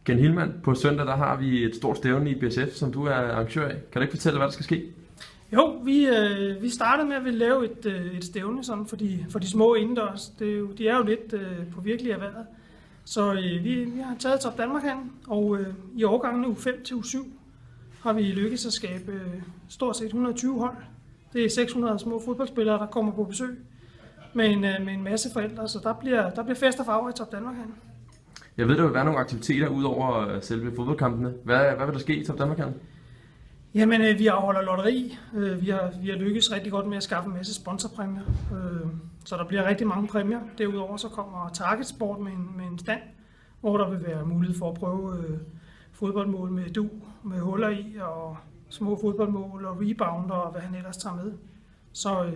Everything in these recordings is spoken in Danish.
Ken Hilman, på søndag der har vi et stort stævne i BSF, som du er arrangør af. Kan du ikke fortælle, hvad der skal ske? Jo, vi startede med at ville lave et stævne sådan for de små indendørs. De er jo lidt på virkelig af vejret. Så vi har taget Top Danmark hen, og i årgangene uge 5 til uge 7 har vi lykkes at skabe stort set 120 hold. Det er 600 små fodboldspillere, der kommer på besøg med en masse forældre, så der bliver fest og farver i Top Danmark hen. Jeg ved, der vil være nogle aktiviteter ud over selve fodboldkampene. Hvad vil der ske i Top Danmark hen? Jamen, vi afholder lotteri. Vi har lykkes rigtig godt med at skaffe en masse sponsorpræmier. Så der bliver rigtig mange præmier. Derudover så kommer Target Sport med en stand, hvor der vil være mulighed for at prøve fodboldmål med huller i, og små fodboldmål og rebounder og hvad han ellers tager med. Så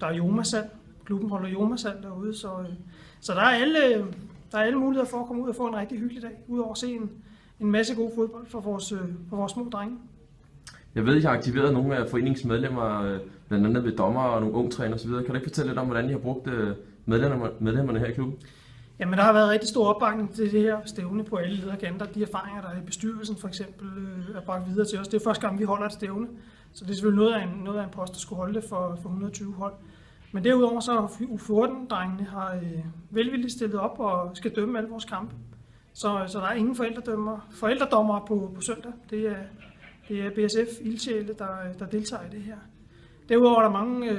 der er Jomasal. Klubben holder Jomasal derude. Så der er alle muligheder for at komme ud og få en rigtig hyggelig dag, udover at se en masse god fodbold for vores små drenge. Jeg ved, I har aktiveret nogle af foreningens medlemmer, blandt andet ved dommer og nogle ungtræner osv. Kan du ikke fortælle lidt om, hvordan I har brugt medlemmerne her i klubben? Jamen, der har været rigtig stor opbakning til det her stævne på alle lederkanter. De erfaringer, der er i bestyrelsen for eksempel, er bragt videre til os. Det er første gang, vi holder et stævne, så det er selvfølgelig noget af en post, der skulle holde det for 120 hold. Men derudover så har U14-drengene har velvilligt stillet op og skal dømme alle vores kampe. Så der er ingen forældredommere på søndag. Det er BSF ildsjæle, der deltager i det her. Derudover er der mange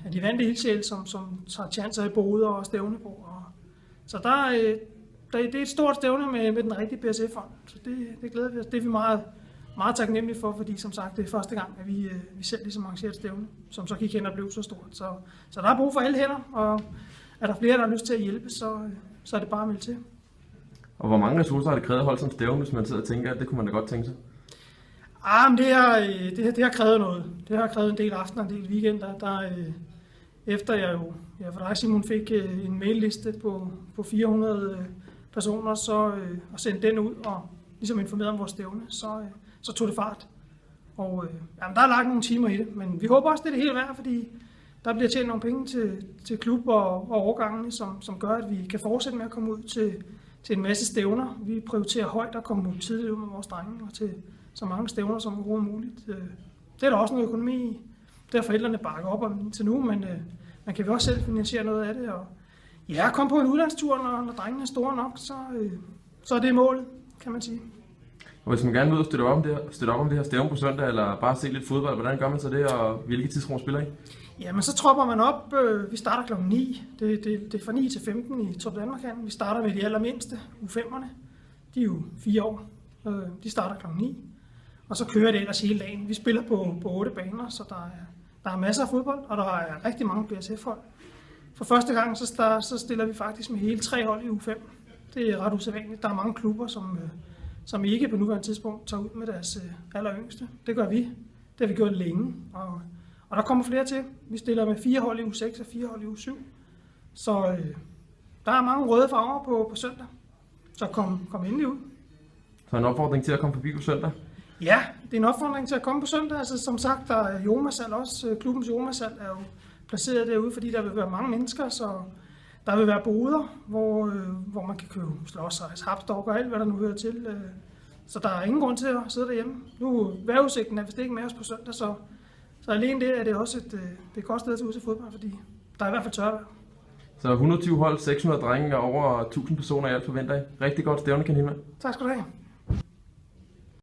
af de vante ildsjæle, som tager chancer i boder og stævnebord. Så det er et stort stævne med den rigtige BSF-hånd. Så det glæder vi os. Det er vi meget, meget taknemmelige for, fordi som sagt, det er første gang, at vi selv ligesom arrangerer et stævne, som så gik hen og blev så stort. Så der er brug for alle hænder, og er der flere, der har lyst til at hjælpe, så er det bare at melde til. Og hvor mange ressourcer har det krævet at holde sådan et stævne, hvis man sidder og tænker, at det kunne man da godt tænke sig? Men det har krævet noget. Det har krævet en del aftener, en del weekender. Efter jeg for dig, Simon, fik en mailliste på 400 personer, og sendte den ud og ligesom informerede om vores stævne, så tog det fart. Og der er lagt nogle timer i det, men vi håber også, det er det hele værd, fordi der bliver tjent nogle penge til klub og årgangene, som gør, at vi kan fortsætte med at komme ud til en masse stævner. Vi prioriterer højt at komme tidligt ud med vores drenge og til så mange stævner som overhovedet muligt. Det er der også noget økonomi i. Det har forældrene bakket op om til nu, men man kan vi også selv finansiere noget af det. Og kom på en udlandstur, når drengene er store nok, så er det målet, kan man sige. Og hvis man gerne vil ud og støtte op om det her stævne på søndag, eller bare se lidt fodbold, hvordan gør man så det, og hvilke tidsrum spiller I? Jamen, så tropper man op. Vi starter kl. 9. Det er fra 9 til 15 i Top Danmark. Vi starter med de allermindste, U5'erne. De er jo 4 år. De starter kl. 9. Og så kører det ellers hele dagen. Vi spiller på 8 baner, så der er masser af fodbold, og der er rigtig mange BSF-hold. For første gang så stiller vi faktisk med hele 3 hold i U5. Det er ret usædvanligt. Der er mange klubber, som ikke på nuværende tidspunkt tager ud med deres alleryngste. Det gør vi. Det har vi gjort længe, og der kommer flere til. Vi stiller med 4 hold i U6 og 4 hold i U7. Så der er mange røde farver på søndag. Så kom endelig ud. Så en opfordring til at komme forbi på søndag? Ja, det er en opfordring til at komme på søndag. Altså, som sagt, der er Jomasal også. Klubbens Jomasal er jo placeret derude, fordi der vil være mange mennesker, så der vil være boder, hvor man kan købe slåsejs, hapsdog og alt, hvad der nu hører til. Så der er ingen grund til at sidde derhjemme. Nu vejrudsigten er vist ikke med os på søndag, så alene det er det også et godt sted at tage ud til fodbold, fordi der er i hvert fald tørvejr. Så 120 hold, 600 drenge og over 1000 personer i alt forventer I. Rigtig godt stævne, Ken Hilman. Tak skal du have.